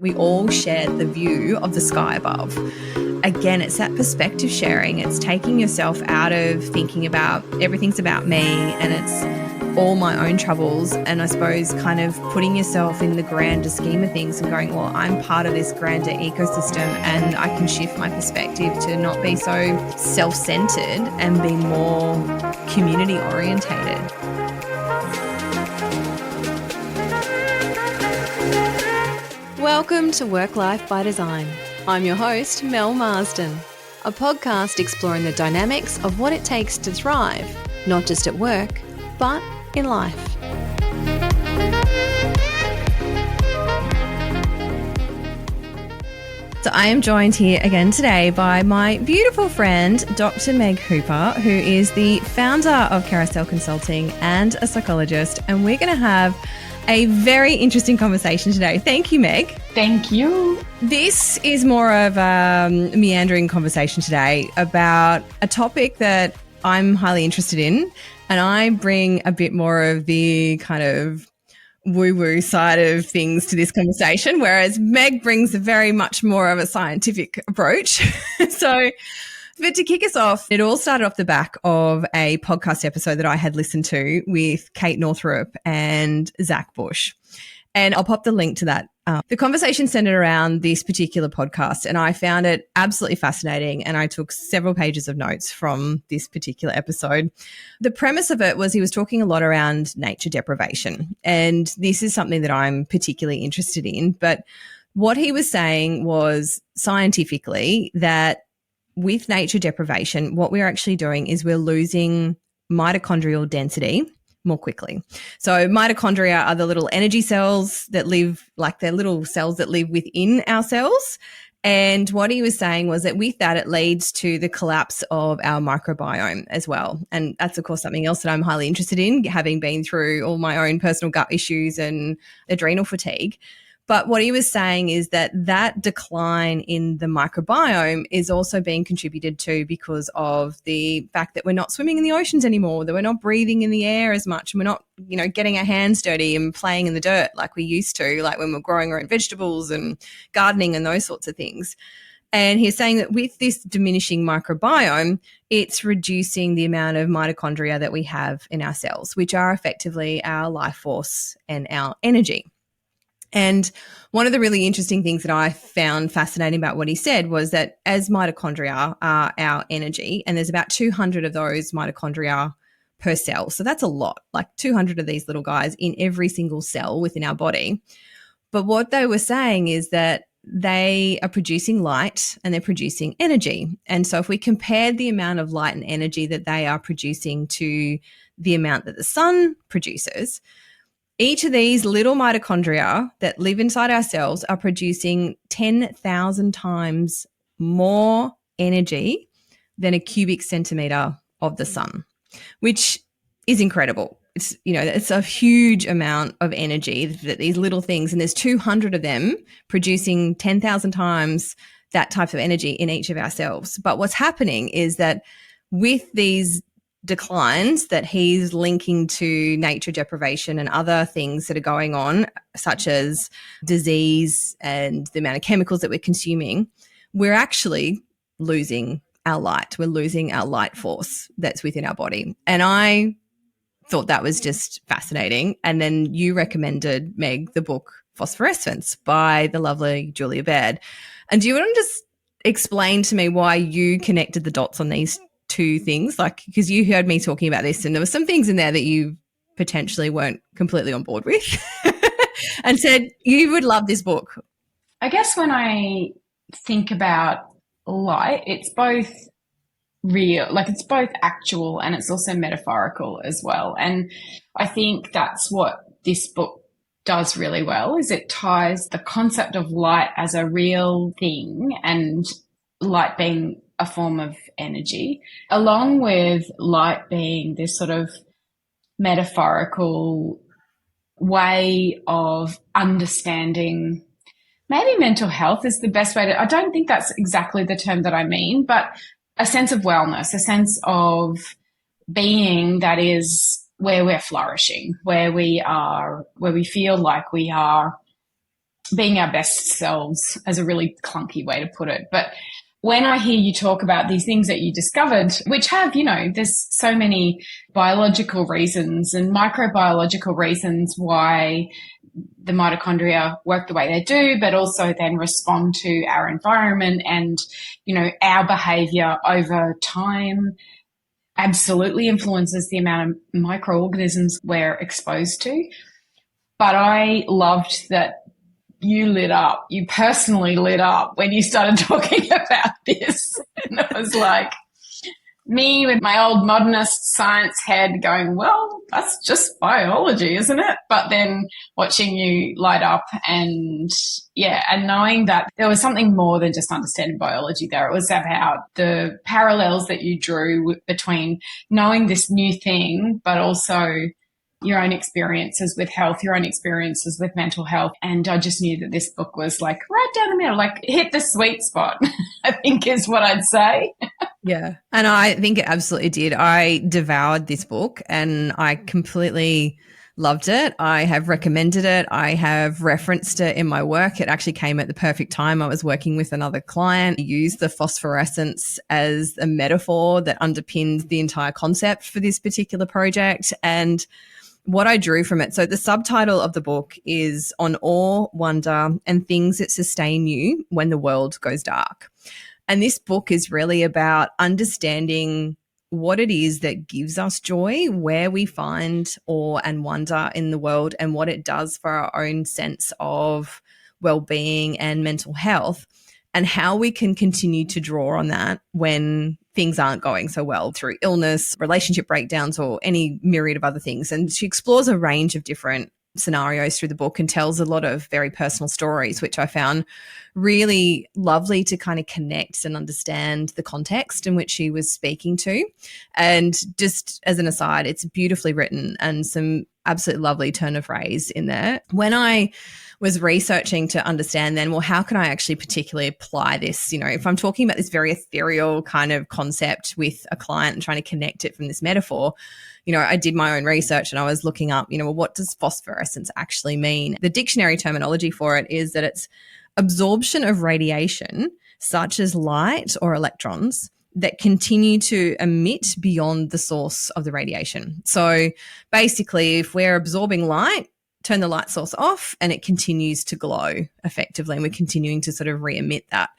We all share the view of the sky above. Again, it's that perspective sharing. It's taking yourself out of thinking about everything's about me and it's all my own troubles. And I suppose kind of putting yourself in the grander scheme of things and going, well, I'm part of this grander ecosystem and I can shift my perspective to not be so self-centered and be more community orientated. Welcome to Work Life by Design. I'm your host, Mel Marsden, a podcast exploring the dynamics of what it takes to thrive, not just at work, but in life. So I am joined here again today by my beautiful friend, Dr. Meg Hooper, who is the founder of Carousel Consulting and a psychologist, and we're going to have a very interesting conversation today. Thank you, Meg. Thank you. This is more of a meandering conversation today about a topic that I'm highly interested in, and I bring a bit more of the kind of woo-woo side of things to this conversation, whereas Meg brings a very much more of a scientific approach. But to kick us off, it all started off the back of a podcast episode that I had listened to with Kate Northrup and Zach Bush. And I'll pop the link to that. The conversation centered around this particular podcast, and I found it absolutely fascinating. And I took several pages of notes from this particular episode. The premise of it was he was talking a lot around nature deprivation. And this is something that I'm particularly interested in. But what he was saying was scientifically that with nature deprivation, what we're actually doing is we're losing mitochondrial density more quickly. So mitochondria are the little energy cells that live, like they're little cells that live within our cells. And what he was saying was that with that, it leads to the collapse of our microbiome as well. And that's, of course, something else that I'm highly interested in, having been through all my own personal gut issues and adrenal fatigue. But what he was saying is that that decline in the microbiome is also being contributed to because of the fact that we're not swimming in the oceans anymore, that we're not breathing in the air as much, and we're not, getting our hands dirty and playing in the dirt like we used to, like when we're growing our own vegetables and gardening and those sorts of things. And he's saying that with this diminishing microbiome, it's reducing the amount of mitochondria that we have in our cells, which are effectively our life force and our energy. And one of the really interesting things that I found fascinating about what he said was that as mitochondria are our energy, and there's about 200 of those mitochondria per cell. So that's a lot, like 200 of these little guys in every single cell within our body. But what they were saying is that they are producing light and they're producing energy. And so if we compared the amount of light and energy that they are producing to the amount that the sun produces, each of these little mitochondria that live inside our cells are producing 10,000 times more energy than a cubic centimeter of the sun, which is incredible. It's a huge amount of energy that these little things, and there's 200 of them producing 10,000 times that type of energy in each of our cells. But what's happening is that with these declines that he's linking to nature deprivation and other things that are going on, such as disease and the amount of chemicals that we're consuming, we're actually losing our light. We're losing our light force that's within our body. And I thought that was just fascinating. And then you recommended, Meg, the book Phosphorescence by the lovely Julia Baird. And do you want to just explain to me why you connected the dots on these two things, like, because you heard me talking about this and there were some things in there that you potentially weren't completely on board with and said you would love this book? I guess when I think about light, it's both real, like it's both actual and it's also metaphorical as well. And I think that's what this book does really well, is it ties the concept of light as a real thing and light being a form of energy, along with light being this sort of metaphorical way of understanding. Maybe mental health is the best way to, I don't think that's exactly the term that I mean, but a sense of wellness, a sense of being that is where we're flourishing, where we feel like we are being our best selves, as a really clunky way to put it. But when I hear you talk about these things that you discovered, which have, there's so many biological reasons and microbiological reasons why the mitochondria work the way they do, but also then respond to our environment and, our behavior over time absolutely influences the amount of microorganisms we're exposed to. But I loved that you personally lit up when you started talking about this. And it was like me with my old modernist science head going, well, that's just biology, isn't it? But then watching you light up and knowing that there was something more than just understanding biology there. It was about the parallels that you drew between knowing this new thing, but also your own experiences with health, your own experiences with mental health. And I just knew that this book was like right down the middle, like hit the sweet spot, I think is what I'd say. Yeah. And I think it absolutely did. I devoured this book and I completely loved it. I have recommended it. I have referenced it in my work. It actually came at the perfect time. I was working with another client who used the phosphorescence as a metaphor that underpins the entire concept for this particular project. And what I drew from it. So the subtitle of the book is On Awe, Wonder, and Things That Sustain You When the World Goes Dark. And this book is really about understanding what it is that gives us joy, where we find awe and wonder in the world, and what it does for our own sense of well-being and mental health, and how we can continue to draw on that when things aren't going so well through illness, relationship breakdowns, or any myriad of other things. And she explores a range of different scenarios through the book and tells a lot of very personal stories, which I found really lovely to kind of connect and understand the context in which she was speaking to. And just as an aside, it's beautifully written and some absolutely lovely turn of phrase in there. When I was researching to understand then, well, how can I actually particularly apply this? If I'm talking about this very ethereal kind of concept with a client and trying to connect it from this metaphor, I did my own research and I was looking up, well, what does phosphorescence actually mean? The dictionary terminology for it is that it's absorption of radiation, such as light or electrons, that continue to emit beyond the source of the radiation. So basically, if we're absorbing light, turn the light source off and it continues to glow effectively, and we're continuing to sort of re-emit that.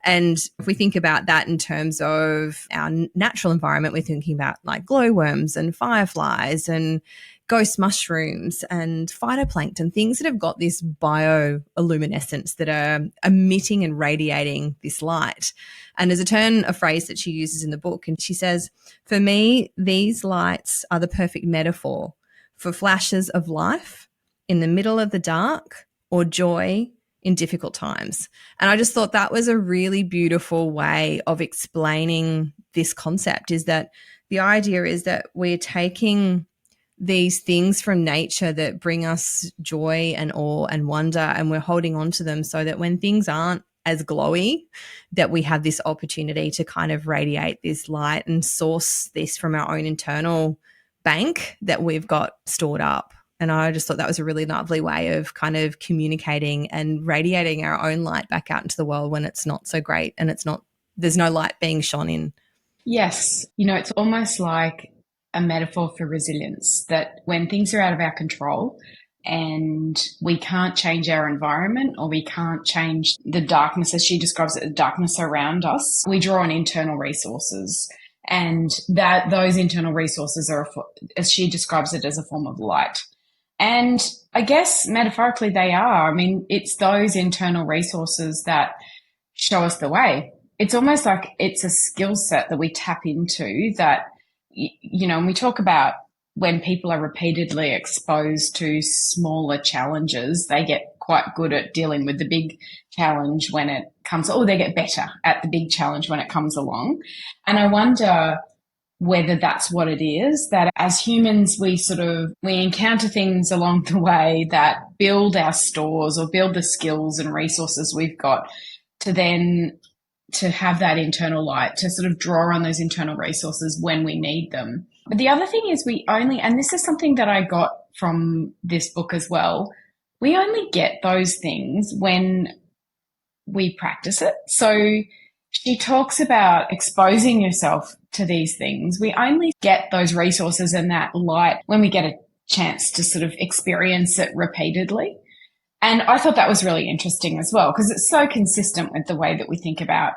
And if we think about that in terms of our natural environment, we're thinking about like glowworms and fireflies and ghost mushrooms and phytoplankton, things that have got this bioluminescence that are emitting and radiating this light. And there's a turn of phrase that she uses in the book, and she says, for me, these lights are the perfect metaphor for flashes of life in the middle of the dark, or joy in difficult times. And I just thought that was a really beautiful way of explaining this concept, is that the idea is that we're taking these things from nature that bring us joy and awe and wonder, and we're holding on to them so that when things aren't as glowy, that we have this opportunity to kind of radiate this light and source this from our own internal bank that we've got stored up. And I just thought that was a really lovely way of kind of communicating and radiating our own light back out into the world when it's not so great and there's no light being shone in. Yes. It's almost like a metaphor for resilience, that when things are out of our control and we can't change our environment, or we can't change the darkness, as she describes it, the darkness around us, we draw on internal resources. And that those internal resources are, as she describes it, as a form of light. And I guess metaphorically they are. I mean, it's those internal resources that show us the way. It's almost like it's a skill set that we tap into that, and we talk about when people are repeatedly exposed to smaller challenges, they get quite good at dealing with the big challenge when it comes, or they get better at the big challenge when it comes along. And I wonder whether that's what it is, that as humans, we encounter things along the way that build our stores or build the skills and resources we've got to have that internal light, to sort of draw on those internal resources when we need them. But the other thing is and this is something that I got from this book as well, we only get those things when we practice it. So she talks about exposing yourself to these things. We only get those resources and that light when we get a chance to sort of experience it repeatedly. And I thought that was really interesting as well, because it's so consistent with the way that we think about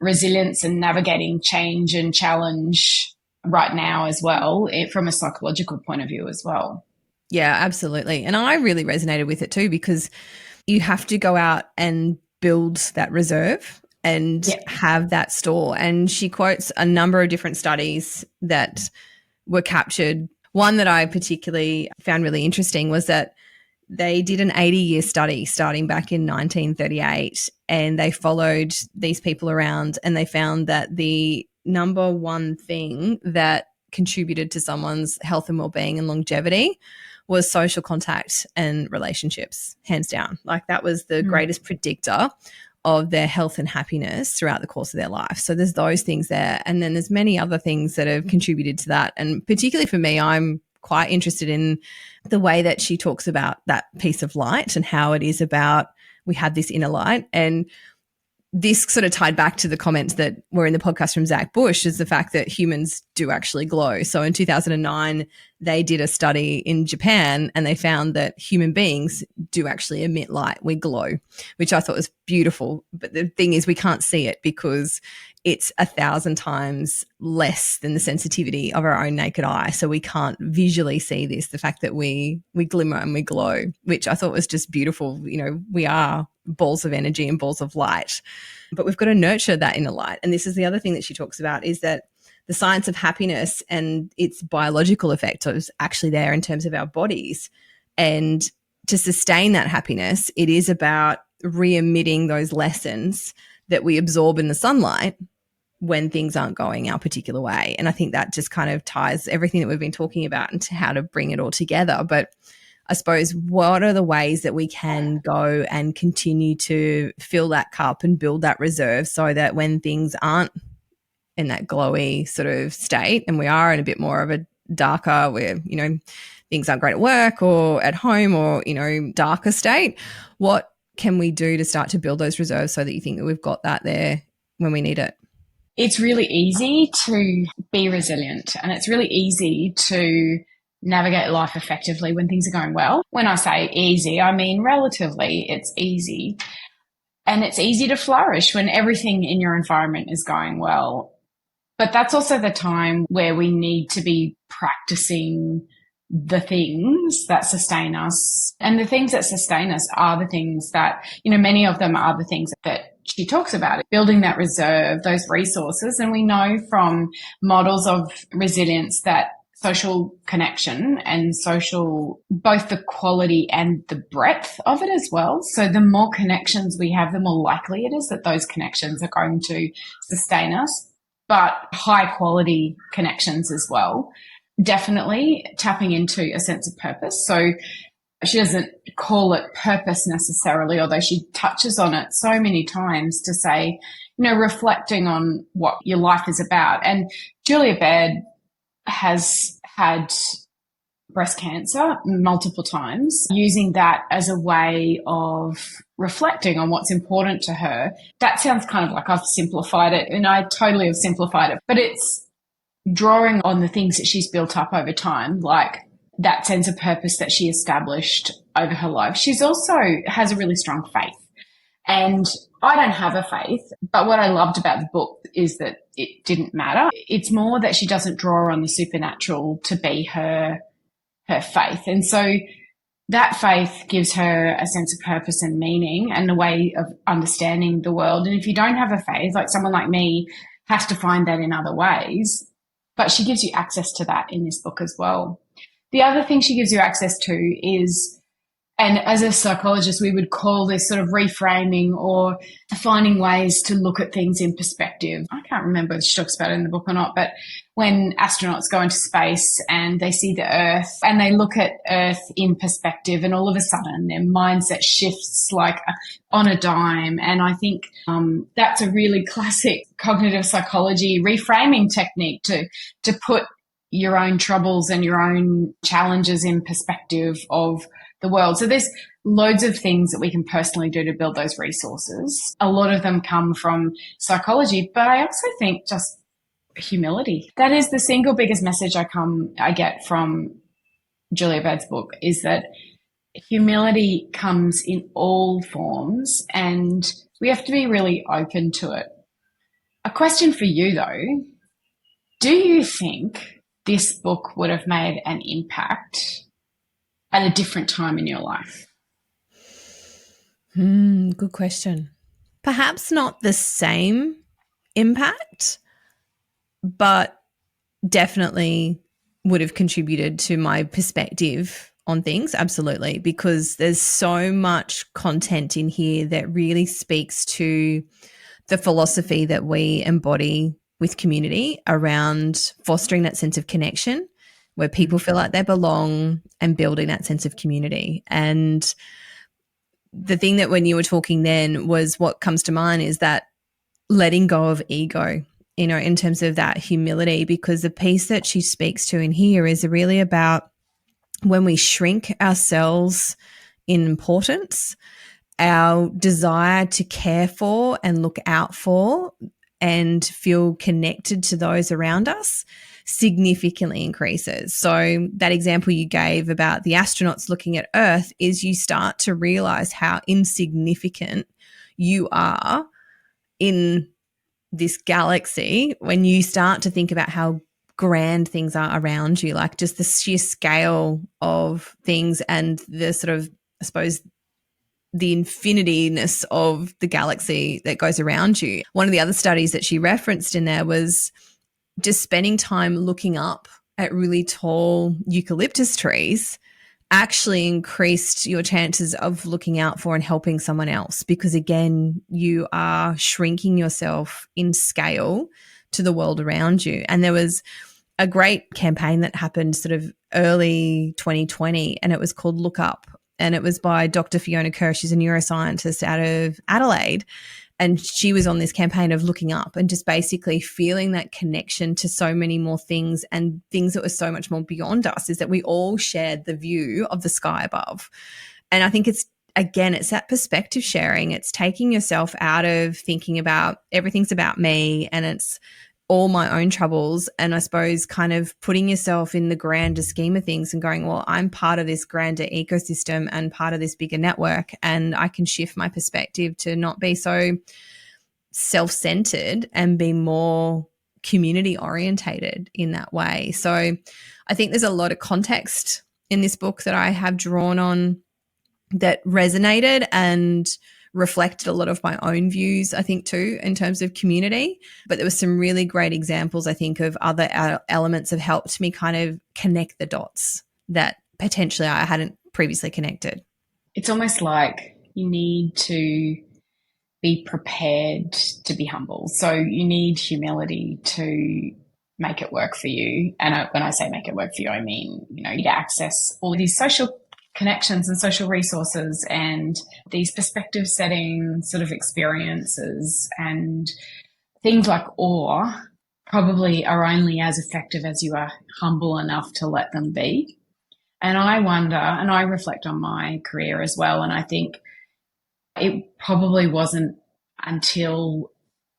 resilience and navigating change and challenge right now as well, from a psychological point of view as well. Yeah, absolutely. And I really resonated with it too, because you have to go out and build that reserve and have that store. And she quotes a number of different studies that were captured. One that I particularly found really interesting was that they did an 80-year study starting back in 1938, and they followed these people around, and they found that the number one thing that contributed to someone's health and well-being and longevity was social contact and relationships, hands down. Like, that was the greatest predictor of their health and happiness throughout the course of their life. So there's those things there. And then there's many other things that have contributed to that. And particularly for me, I'm quite interested in the way that she talks about that piece of light and how it is about, we have this inner light. And this sort of tied back to the comments that were in the podcast from Zach Bush, is the fact that humans do actually glow. So in 2009, they did a study in Japan, and they found that human beings do actually emit light. We glow, which I thought was beautiful. But the thing is, we can't see it because it's 1,000 times less than the sensitivity of our own naked eye. So we can't visually see this, the fact that we glimmer and we glow, which I thought was just beautiful. You know, we are balls of energy and balls of light, but we've got to nurture that inner light. And this is the other thing that she talks about, is that the science of happiness and its biological effect is actually there in terms of our bodies. And to sustain that happiness, it is about re-emitting those lessons that we absorb in the sunlight when things aren't going our particular way. And I think that just kind of ties everything that we've been talking about into how to bring it all together. But I suppose, what are the ways that we can go and continue to fill that cup and build that reserve, so that when things aren't in that glowy sort of state and we are in a bit more of a darker, where, you know, things aren't great at work or at home, or, you know, darker state, what can we do to start to build those reserves so that you think that we've got that there when we need it? It's really easy to be resilient, and it's really easy to navigate life effectively when things are going well. When I say easy, I mean relatively. It's easy. And it's easy to flourish when everything in your environment is going well. But that's also the time where we need to be practicing the things that sustain us. And the things that sustain us are the things that, you know, many of them are the things that she talks about, building that reserve, those resources. And we know from models of resilience that social connection and social, both the quality and the breadth of it as well. So the more connections we have, the more likely it is that those connections are going to sustain us, but high quality connections as well. Definitely tapping into a sense of purpose. So she doesn't call it purpose necessarily, although she touches on it so many times, to say, you know, reflecting on what your life is about. And Julia Baird has had breast cancer multiple times, using that as a way of reflecting on what's important to her. That sounds kind of like I've simplified it, and I totally have simplified it, but it's drawing on the things that she's built up over time, like that sense of purpose that she established over her life. She's also has a really strong faith. And I don't have a faith, but what I loved about the book is that it didn't matter. It's more that she doesn't draw on the supernatural to be her faith. And so that faith gives her a sense of purpose and meaning and a way of understanding the world. And if you don't have a faith, like someone like me has to find that in other ways, but she gives you access to that in this book as well. The other thing she gives you access to is, and as a psychologist, we would call this sort of reframing or finding ways to look at things in perspective. I can't remember if she talks about it in the book or not, but when astronauts go into space and they see the Earth and they look at Earth in perspective, and all of a sudden their mindset shifts like on a dime. And I think that's a really classic cognitive psychology reframing technique to put your own troubles and your own challenges in perspective of the world. So there's loads of things that we can personally do to build those resources. A lot of them come from psychology, but I also think just humility. That is the single biggest message I get from Julia Baird's book, is that humility comes in all forms and we have to be really open to it. A question for you though, do you think this book would have made an impact at a different time in your life? Good question. Perhaps not the same impact, but definitely would have contributed to my perspective on things. Absolutely. Because there's so much content in here that really speaks to the philosophy that we embody with community around fostering that sense of connection where people feel like they belong and building that sense of community. And the thing that when you were talking then was what comes to mind is that letting go of ego, you know, in terms of that humility, because the piece that she speaks to in here is really about when we shrink ourselves in importance, our desire to care for and look out for and feel connected to those around us significantly increases. So that example you gave about the astronauts looking at Earth is you start to realize how insignificant you are in this galaxy when you start to think about how grand things are around you, like just the sheer scale of things and the sort of, I suppose, the infinityness of the galaxy that goes around you. One of the other studies that she referenced in there was just spending time looking up at really tall eucalyptus trees actually increased your chances of looking out for and helping someone else, because again, you are shrinking yourself in scale to the world around you. And there was a great campaign that happened sort of early 2020, and it was called Look Up. And it was by Dr. Fiona Kerr. She's a neuroscientist out of Adelaide. And she was on this campaign of looking up and just basically feeling that connection to so many more things and things that were so much more beyond us, is that we all shared the view of the sky above. And I think it's, again, it's that perspective sharing. It's taking yourself out of thinking about everything's about me and it's all my own troubles, and I suppose kind of putting yourself in the grander scheme of things and going, well, I'm part of this grander ecosystem and part of this bigger network, and I can shift my perspective to not be so self-centered and be more community orientated in that way. So I think there's a lot of context in this book that I have drawn on that resonated and reflected a lot of my own views, I think, too, in terms of community. But there were some really great examples, I think, of other elements that helped me kind of connect the dots that potentially I hadn't previously connected. It's almost like you need to be prepared to be humble. So you need humility to make it work for you. And when I say make it work for you, I mean, you know, you need to access all of these social connections and social resources and these perspective setting sort of experiences, and things like awe probably are only as effective as you are humble enough to let them be. And I wonder, and I reflect on my career as well, and I think it probably wasn't until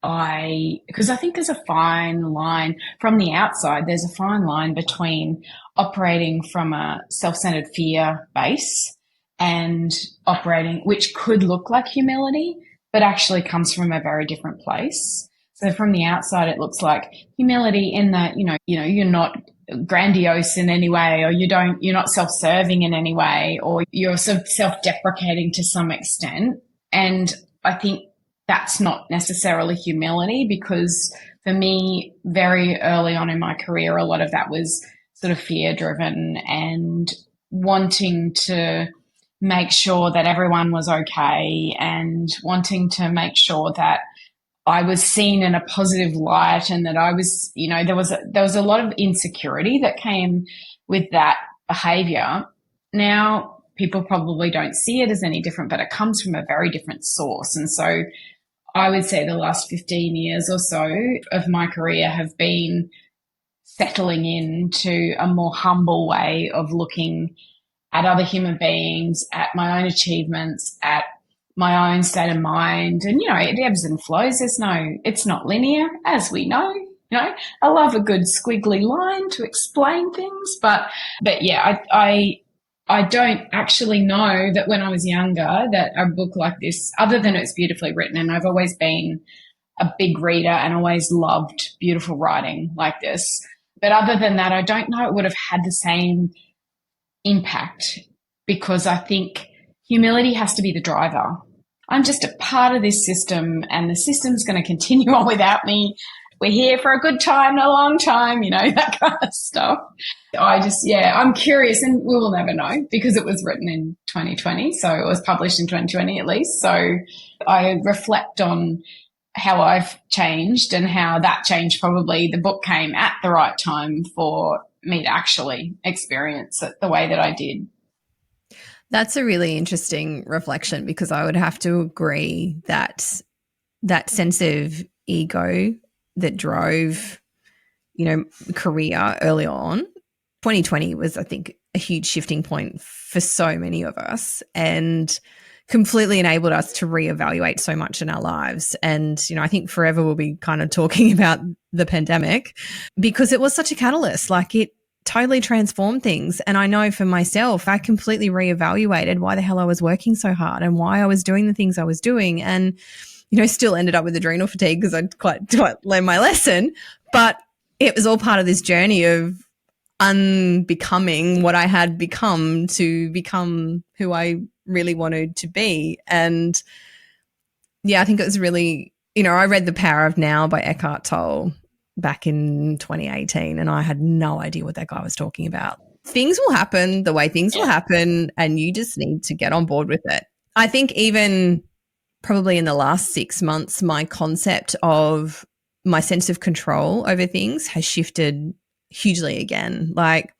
because I think there's a fine line from the outside, there's a fine line between operating from a self-centered fear base and operating, which could look like humility, but actually comes from a very different place. So from the outside, it looks like humility in that, you're not grandiose in any way, or you're not self-serving in any way, or you're sort of self-deprecating to some extent. And I think that's not necessarily humility, because for me, very early on in my career, a lot of that was sort of fear driven and wanting to make sure that everyone was okay and wanting to make sure that I was seen in a positive light, and that I was, there was a lot of insecurity that came with that behavior. Now, people probably don't see it as any different, but it comes from a very different source. And so I would say the last 15 years or so of my career have been settling into a more humble way of looking at other human beings, at my own achievements, at my own state of mind. And, it ebbs and flows. It's not linear, as we know. I love a good squiggly line to explain things, but yeah, I don't actually know that when I was younger that a book like this, other than it's beautifully written, and I've always been a big reader and always loved beautiful writing like this. But other than that, I don't know it would have had the same impact, because I think humility has to be the driver. I'm just a part of this system, and the system's going to continue on without me. We're here for a good time, a long time, that kind of stuff. I'm curious, and we will never know because it was written in 2020. So it was published in 2020 at least. So I reflect on how I've changed and how that change, probably the book came at the right time for me to actually experience it the way that I did. That's a really interesting reflection, because I would have to agree that that sense of ego that drove, career early on, 2020 was, I think, a huge shifting point for so many of us, and completely enabled us to reevaluate so much in our lives. And, I think forever we'll be kind of talking about the pandemic, because it was such a catalyst. Like, it totally transformed things. And I know for myself, I completely reevaluated why the hell I was working so hard and why I was doing the things I was doing. And, still ended up with adrenal fatigue because I quite learned my lesson. But it was all part of this journey of unbecoming what I had become to become who I really wanted to be. And yeah, I think it was really, I read The Power of Now by Eckhart Tolle back in 2018, and I had no idea what that guy was talking about. Things will happen the way things will happen, and you just need to get on board with it. I think even probably in the last 6 months, my concept of my sense of control over things has shifted hugely again. Like,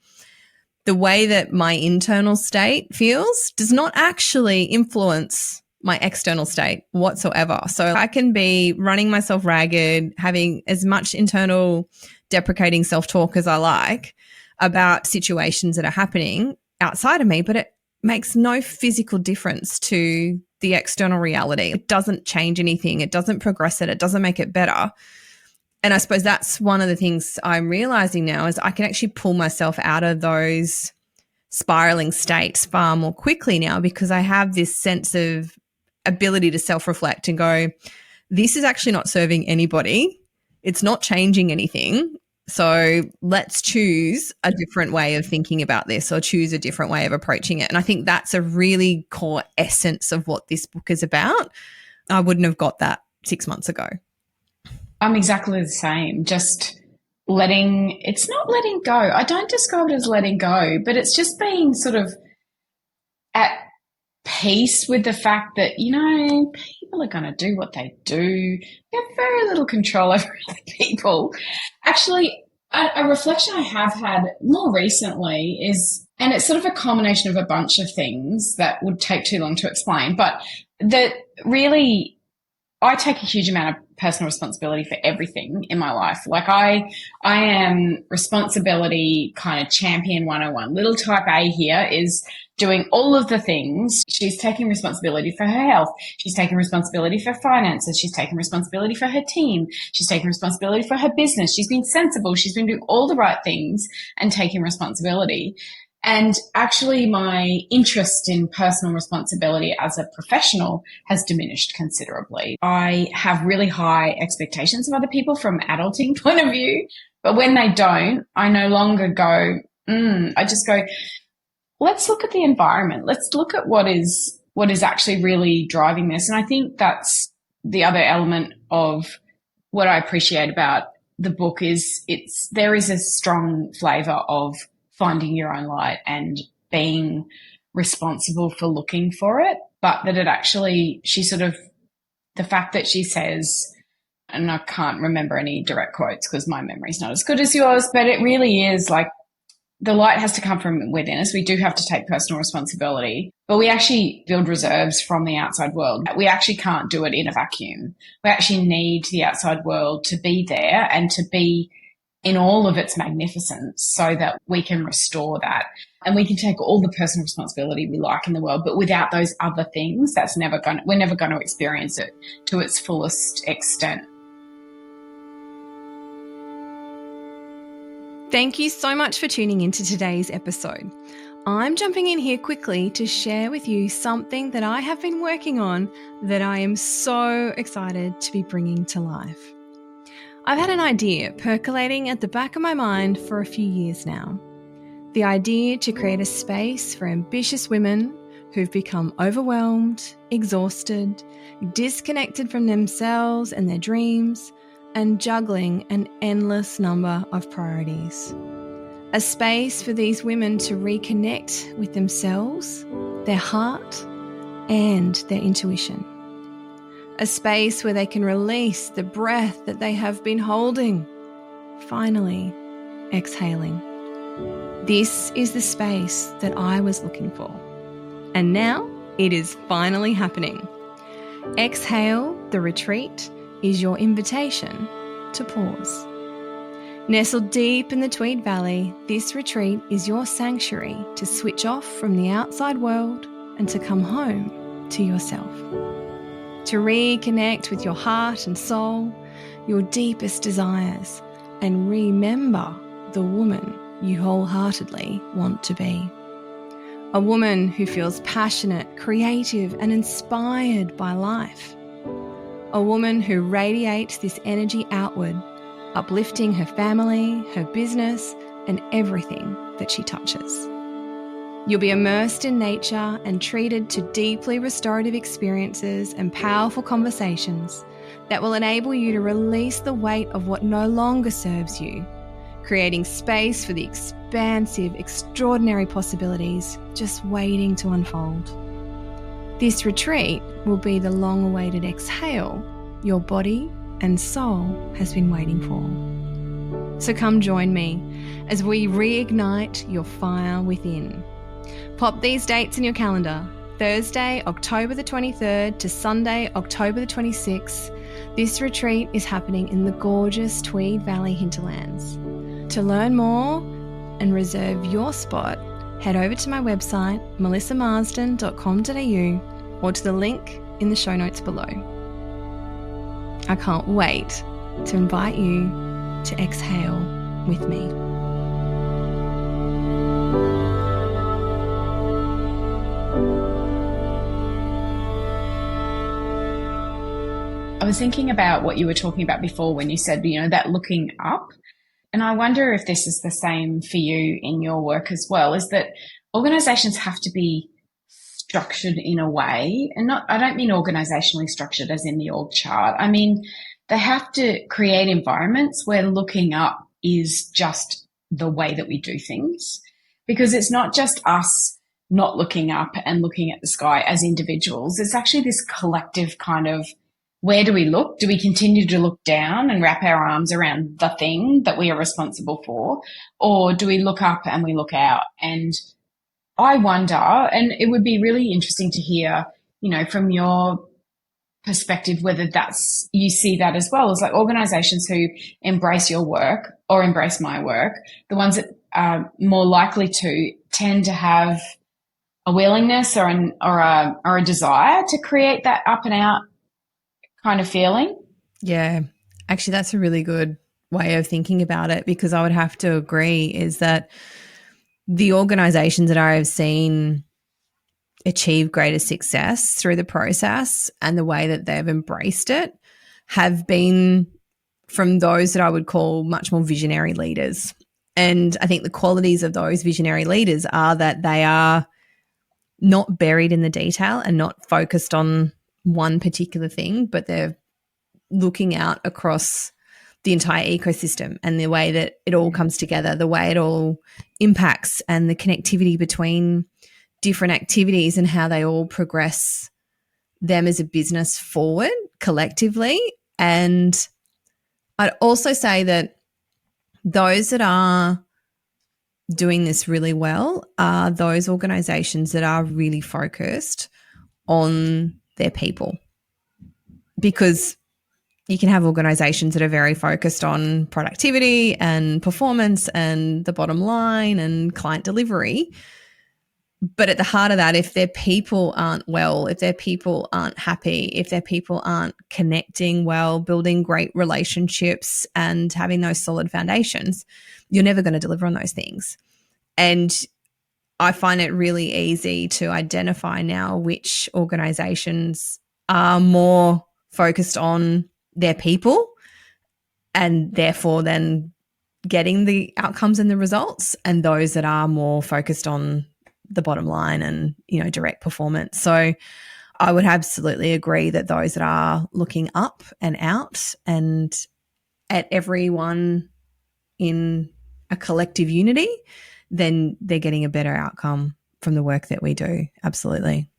the way that my internal state feels does not actually influence my external state whatsoever. So I can be running myself ragged, having as much internal deprecating self-talk as I like about situations that are happening outside of me, but it makes no physical difference to the external reality. It doesn't change anything. It doesn't progress it. It doesn't make it better. And I suppose that's one of the things I'm realizing now is I can actually pull myself out of those spiraling states far more quickly now, because I have this sense of ability to self-reflect and go, this is actually not serving anybody. It's not changing anything. So let's choose a different way of thinking about this, or choose a different way of approaching it. And I think that's a really core essence of what this book is about. I wouldn't have got that 6 months ago. I'm exactly the same. Just it's not letting go. I don't describe it as letting go, but it's just being sort of at peace with the fact that, people are going to do what they do. We have very little control over other people. Actually, a reflection I have had more recently is, and it's sort of a combination of a bunch of things that would take too long to explain, but that really I take a huge amount of personal responsibility for everything in my life. Like, I am responsibility kind of champion 101. Little type A here is doing all of the things. She's taking responsibility for her health. She's taking responsibility for finances. She's taking responsibility for her team. She's taking responsibility for her business. She's been sensible. She's been doing all the right things and taking responsibility. And actually, my interest in personal responsibility as a professional has diminished considerably. I have really high expectations of other people from an adulting point of view, but when they don't, I no longer go, I just go, let's look at the environment. Let's look at what is actually really driving this. And I think that's the other element of what I appreciate about the book is there is a strong flavor of finding your own light and being responsible for looking for it, but that it actually, the fact that she says, and I can't remember any direct quotes because my memory's not as good as yours, but it really is like the light has to come from within us. We do have to take personal responsibility, but we actually build reserves from the outside world. We actually can't do it in a vacuum. We actually need the outside world to be there and to be in all of its magnificence so that we can restore that. And we can take all the personal responsibility we like in the world, but without those other things, we're never going to experience it to its fullest extent. Thank you so much for tuning into today's episode. I'm jumping in here quickly to share with you something that I have been working on that I am so excited to be bringing to life. I've had an idea percolating at the back of my mind for a few years now. The idea to create a space for ambitious women who've become overwhelmed, exhausted, disconnected from themselves and their dreams, and juggling an endless number of priorities. A space for these women to reconnect with themselves, their heart, and their intuition. A space where they can release the breath that they have been holding, finally exhaling. This is the space that I was looking for. And now it is finally happening. Exhale, the retreat, is your invitation to pause. Nestled deep in the Tweed Valley, this retreat is your sanctuary to switch off from the outside world and to come home to yourself. To reconnect with your heart and soul, your deepest desires, and remember the woman you wholeheartedly want to be. A woman who feels passionate, creative, and inspired by life. A woman who radiates this energy outward, uplifting her family, her business, and everything that she touches. You'll be immersed in nature and treated to deeply restorative experiences and powerful conversations that will enable you to release the weight of what no longer serves you, creating space for the expansive, extraordinary possibilities just waiting to unfold. This retreat will be the long-awaited exhale your body and soul has been waiting for. So come join me as we reignite your fire within. Pop these dates in your calendar. Thursday, October the 23rd to Sunday, October the 26th. This retreat is happening in the gorgeous Tweed Valley hinterlands. To learn more and reserve your spot, head over to my website, melissamarsden.com.au, or to the link in the show notes below. I can't wait to invite you to exhale with me. I was thinking about what you were talking about before when you said, that looking up. And I wonder if this is the same for you in your work as well, is that organizations have to be structured in a way, and I don't mean organizationally structured as in the org chart. I mean, they have to create environments where looking up is just the way that we do things, because it's not just us not looking up and looking at the sky as individuals. It's actually this collective kind of, where do we look? Do we continue to look down and wrap our arms around the thing that we are responsible for? Or do we look up and we look out? And I wonder, and it would be really interesting to hear, from your perspective, whether you see that as well, as like organizations who embrace your work or embrace my work, the ones that are more likely to tend to have a willingness or a desire to create that up and out kind of feeling. Yeah, actually, that's a really good way of thinking about it, because I would have to agree is that the organizations that I have seen achieve greater success through the process and the way that they've embraced it have been from those that I would call much more visionary leaders. And I think the qualities of those visionary leaders are that they are not buried in the detail and not focused on one particular thing, but they're looking out across the entire ecosystem and the way that it all comes together, the way it all impacts, and the connectivity between different activities and how they all progress them as a business forward collectively. And I'd also say that those that are doing this really well are those organizations that are really focused on their people, because you can have organizations that are very focused on productivity and performance and the bottom line and client delivery. But at the heart of that, if their people aren't well, if their people aren't happy, if their people aren't connecting well, building great relationships and having those solid foundations, you're never going to deliver on those things. And I find it really easy to identify now which organizations are more focused on their people and therefore then getting the outcomes and the results, and those that are more focused on the bottom line and, direct performance. So I would absolutely agree that those that are looking up and out and at everyone in a collective unity, then they're getting a better outcome from the work that we do. Absolutely.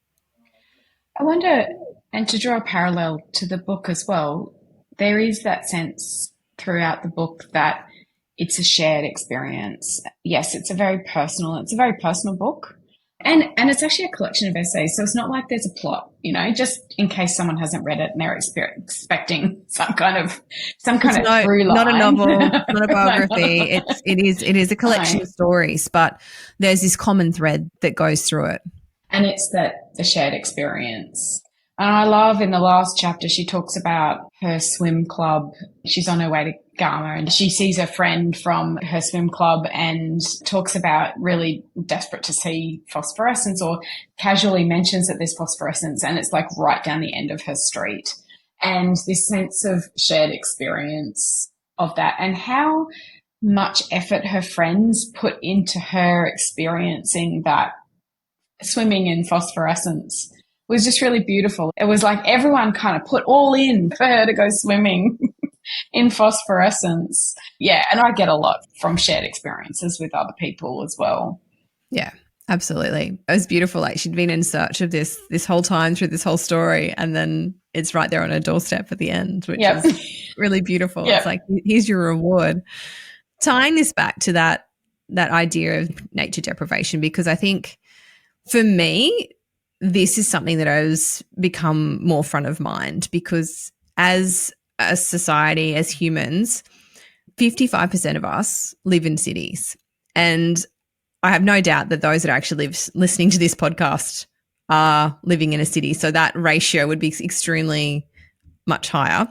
I wonder, and to draw a parallel to the book as well, there is that sense throughout the book that it's a shared experience. Yes, it's a very personal book. And it's actually a collection of essays. So it's not like there's a plot, just in case someone hasn't read it and they're expecting some kind of through line. Not a novel, not a biography. It is a collection of stories, but there's this common thread that goes through it. And it's the shared experience. And I love in the last chapter, she talks about her swim club. She's on her way to Ghana and she sees a friend from her swim club and talks about really desperate to see phosphorescence, or casually mentions that there's phosphorescence, and it's like right down the end of her street. And this sense of shared experience of that, and how much effort her friends put into her experiencing that swimming in phosphorescence was just really beautiful. It was like everyone kind of put all in for her to go swimming in phosphorescence. Yeah, and I get a lot from shared experiences with other people as well. Yeah, absolutely. It was beautiful. Like she'd been in search of this whole time through this whole story, and then it's right there on her doorstep at the end, which is really beautiful. It's like, here's your reward. Tying this back to that idea of nature deprivation, because I think for me, this is something that has become more front of mind, because as a society, as humans, 55% of us live in cities. And I have no doubt that those that actually listening to this podcast are living in a city. So that ratio would be extremely much higher.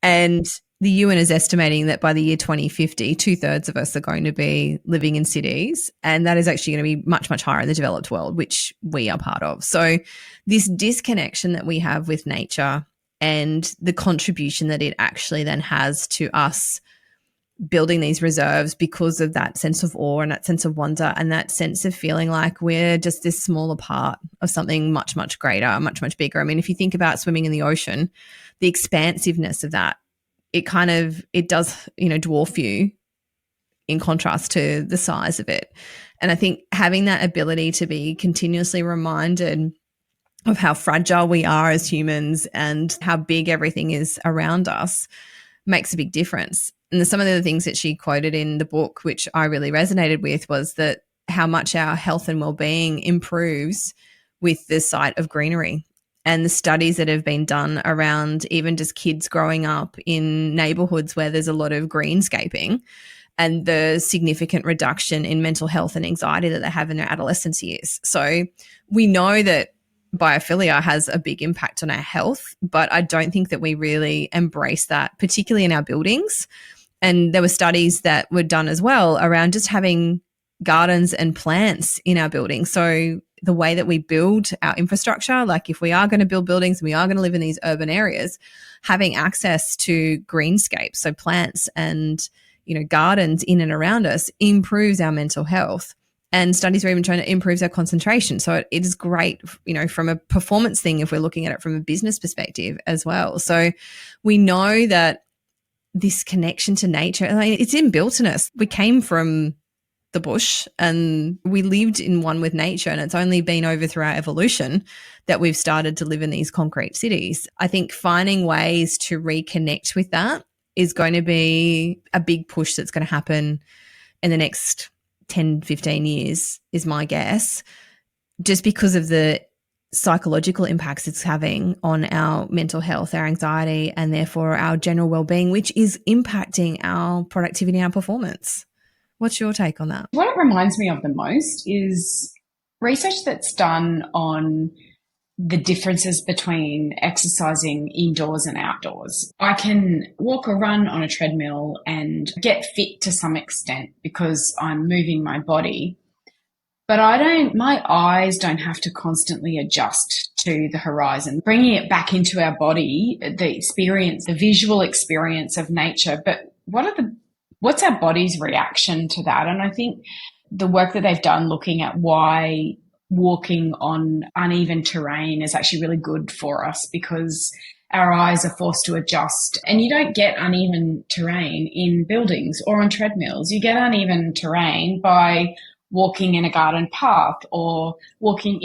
And the UN is estimating that by the year 2050, 2/3 of us are going to be living in cities. And that is actually going to be much, much higher in the developed world, which we are part of. So this disconnection that we have with nature and the contribution that it actually then has to us building these reserves, because of that sense of awe and that sense of wonder and that sense of feeling like we're just this smaller part of something much, much greater, much, much bigger. I mean, if you think about swimming in the ocean, the expansiveness of that, it does, dwarf you in contrast to the size of it. And I think having that ability to be continuously reminded of how fragile we are as humans and how big everything is around us makes a big difference. And some of the things that she quoted in the book, which I really resonated with, was that how much our health and well-being improves with the sight of greenery. And the studies that have been done around even just kids growing up in neighborhoods where there's a lot of greenscaping, and the significant reduction in mental health and anxiety that they have in their adolescence years. So we know that biophilia has a big impact on our health, but I don't think that we really embrace that, particularly in our buildings. And there were studies that were done as well around just having gardens and plants in our buildings. So the way that we build our infrastructure, like if we are going to build buildings and we are going to live in these urban areas, having access to greenscapes, so plants and, gardens in and around us, improves our mental health. And studies are even trying to improve our concentration. So it is great, from a performance thing, if we're looking at it from a business perspective as well. So we know that this connection to nature, it's inbuilt in us. We came from the bush and we lived in one with nature, and it's only been over through our evolution that we've started to live in these concrete cities. I think finding ways to reconnect with that is going to be a big push that's going to happen in the next 10, 15 years is my guess, just because of the psychological impacts it's having on our mental health, our anxiety, and therefore our general well-being, which is impacting our productivity and our performance. What's your take on that? What it reminds me of the most is research that's done on the differences between exercising indoors and outdoors. I can walk or run on a treadmill and get fit to some extent because I'm moving my body. But my eyes don't have to constantly adjust to the horizon, bringing it back into our body, the experience, the visual experience of nature. But what's our body's reaction to that? And I think the work that they've done looking at why walking on uneven terrain is actually really good for us, because our eyes are forced to adjust. And you don't get uneven terrain in buildings or on treadmills. You get uneven terrain by walking in a garden path or walking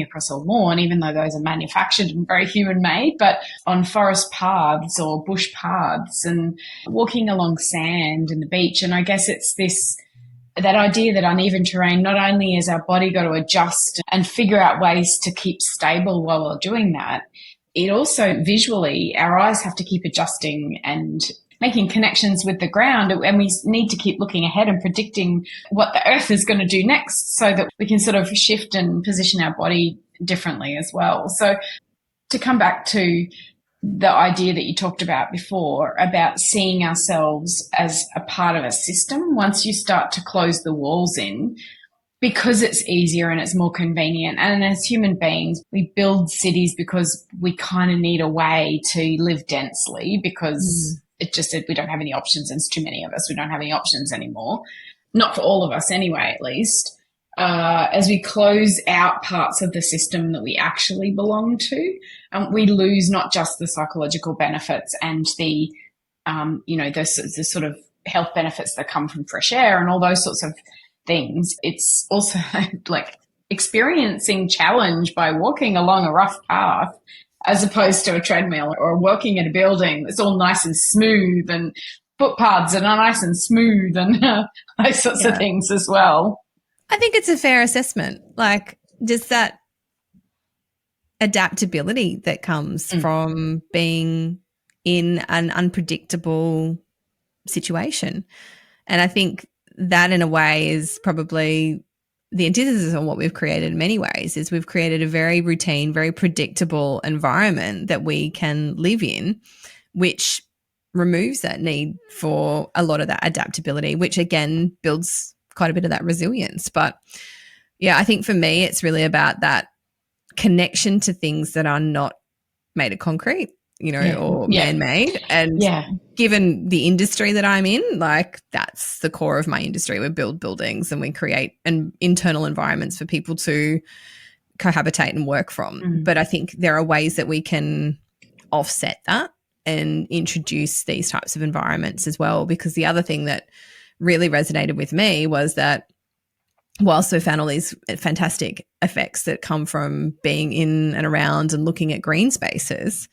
across a lawn, even though those are manufactured and very human made, but on forest paths or bush paths, and walking along sand and the beach. And I guess it's that idea that uneven terrain, not only is our body got to adjust and figure out ways to keep stable while we're doing that, it also visually, our eyes have to keep adjusting and making connections with the ground, and we need to keep looking ahead and predicting what the earth is going to do next so that we can sort of shift and position our body differently as well. So to come back to the idea that you talked about before about seeing ourselves as a part of a system, once you start to close the walls in, because it's easier and it's more convenient. And as human beings, we build cities because we kind of need a way to live densely, because we don't have any options. And it's too many of us. We don't have any options anymore. Not for all of us anyway, at least. As we close out parts of the system that we actually belong to, we lose not just the psychological benefits and the sort of health benefits that come from fresh air and all those sorts of things. It's also like experiencing challenge by walking along a rough path as opposed to a treadmill, or working in a building that's all nice and smooth, and footpaths are nice and smooth, and those sorts of things as well. I think it's a fair assessment. Like, just that adaptability that comes from being in an unpredictable situation. And I think that in a way is probably the antithesis of what we've created in many ways. Is we've created a very routine, very predictable environment that we can live in, which removes that need for a lot of that adaptability, which again builds quite a bit of that resilience. But yeah, I think for me, it's really about that connection to things that are not made of concrete, or man-made. And given the industry that I'm in, like, that's the core of my industry. We build buildings and we create internal environments for people to cohabitate and work from. But I think there are ways that we can offset that and introduce these types of environments as well, because the other thing that really resonated with me was that whilst we found all these fantastic effects that come from being in and around and looking at green spaces,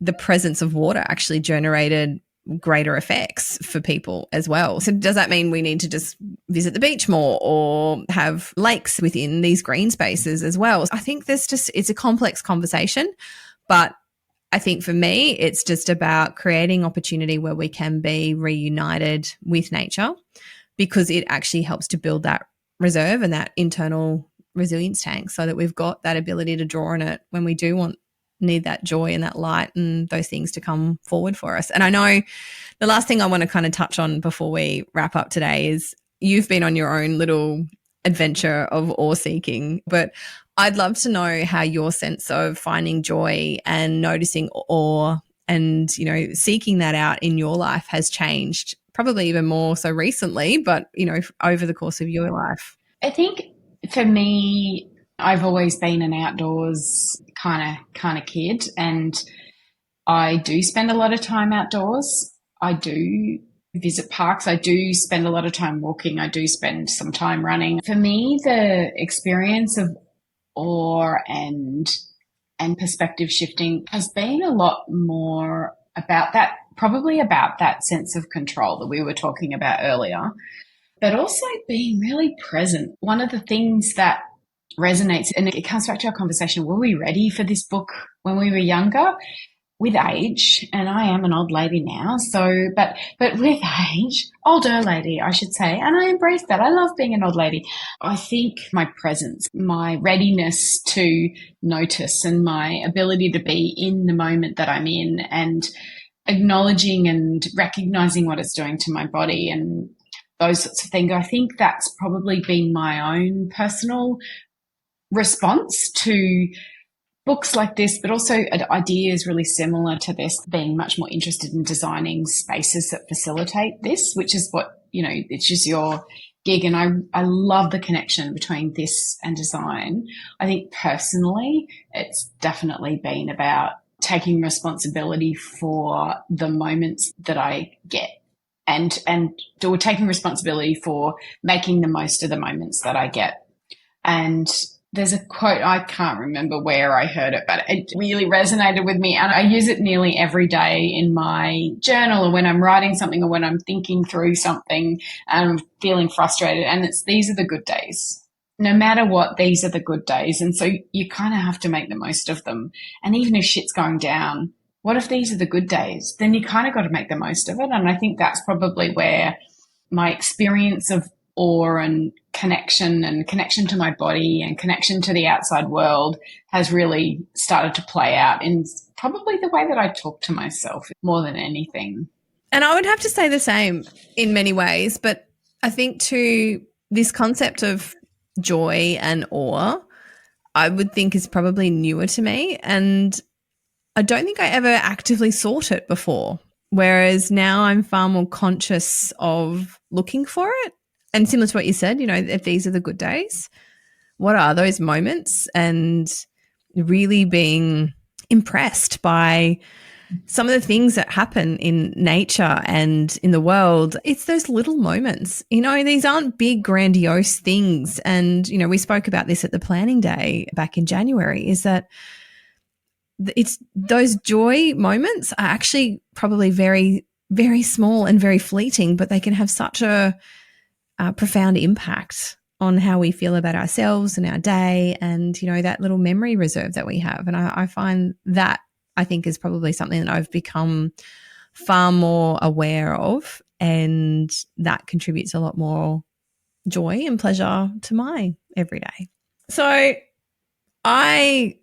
the presence of water actually generated greater effects for people as well. So does that mean we need to just visit the beach more or have lakes within these green spaces as well? I think it's a complex conversation, but I think for me, it's just about creating opportunity where we can be reunited with nature, because it actually helps to build that reserve and that internal resilience tank, so that we've got that ability to draw on it when we do need that joy and that light and those things to come forward for us. And I know the last thing I want to kind of touch on before we wrap up today is you've been on your own little adventure of awe seeking, but I'd love to know how your sense of finding joy and noticing awe and, seeking that out in your life has changed, probably even more so recently, but, over the course of your life. I think for me, I've always been an outdoors kind of kid, and I do spend a lot of time outdoors. I do visit parks. I do spend a lot of time walking. I do spend some time running. For me, the experience of awe and perspective shifting has been a lot more about that, probably about that sense of control that we were talking about earlier, but also being really present. One of the things that resonates. And it comes back to our conversation. Were we ready for this book when we were younger? With age, and I am an old lady now, so but with age, older lady, I should say, and I embrace that. I love being an old lady. I think my presence, my readiness to notice, and my ability to be in the moment that I'm in, and acknowledging and recognizing what it's doing to my body and those sorts of things. I think that's probably been my own personal response to books like this, but also ideas really similar to this, being much more interested in designing spaces that facilitate this, which is what, it's just your gig. And I love the connection between this and design. I think personally, it's definitely been about taking responsibility for the moments that I get and taking responsibility for making the most of the moments that I get. And there's a quote, I can't remember where I heard it, but it really resonated with me. And I use it nearly every day in my journal, or when I'm writing something, or when I'm thinking through something and I'm feeling frustrated. And it's, these are the good days. No matter what, these are the good days. And so you kind of have to make the most of them. And even if shit's going down, what if these are the good days? Then you kind of got to make the most of it. And I think that's probably where my experience of awe and connection to my body and connection to the outside world has really started to play out in probably the way that I talk to myself more than anything. And I would have to say the same in many ways, but I think too, this concept of joy and awe, I would think is probably newer to me, and I don't think I ever actively sought it before, whereas now I'm far more conscious of looking for it. And similar to what you said, if these are the good days, what are those moments? And really being impressed by some of the things that happen in nature and in the world. It's those little moments. These aren't big, grandiose things. And, we spoke about this at the planning day back in January, is that it's those joy moments are actually probably very, very small and very fleeting, but they can have such a profound impact on how we feel about ourselves and our day, and that little memory reserve that we have. And I find that, I think, is probably something that I've become far more aware of, and that contributes a lot more joy and pleasure to my everyday. So I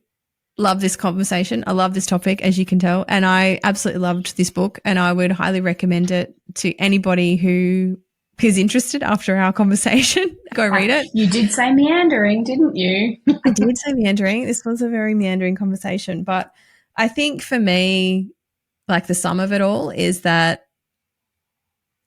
love this conversation. I love this topic, as you can tell, and I absolutely loved this book, and I would highly recommend it to anybody who is interested after our conversation. Go read it. You did say meandering, didn't you? I did say meandering. This was a very meandering conversation, but I think for me, like, the sum of it all is that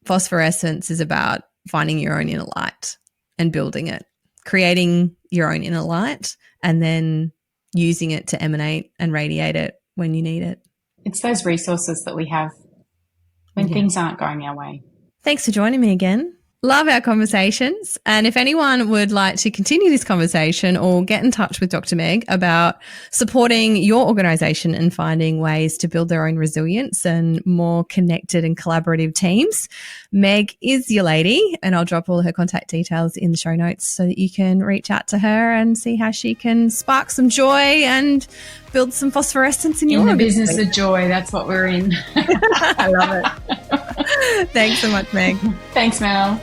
Phosphorescence is about finding your own inner light and building it, creating your own inner light, and then using it to emanate and radiate it when you need it. It's those resources that we have when things aren't going our way. Thanks for joining me again. Love our conversations. And if anyone would like to continue this conversation or get in touch with Dr. Meg about supporting your organisation and finding ways to build their own resilience and more connected and collaborative teams, Meg is your lady, and I'll drop all her contact details in the show notes so that you can reach out to her and see how she can spark some joy and build some phosphorescence in your business of joy. That's what we're in. I love it. Thanks so much, Meg. Thanks, Mel.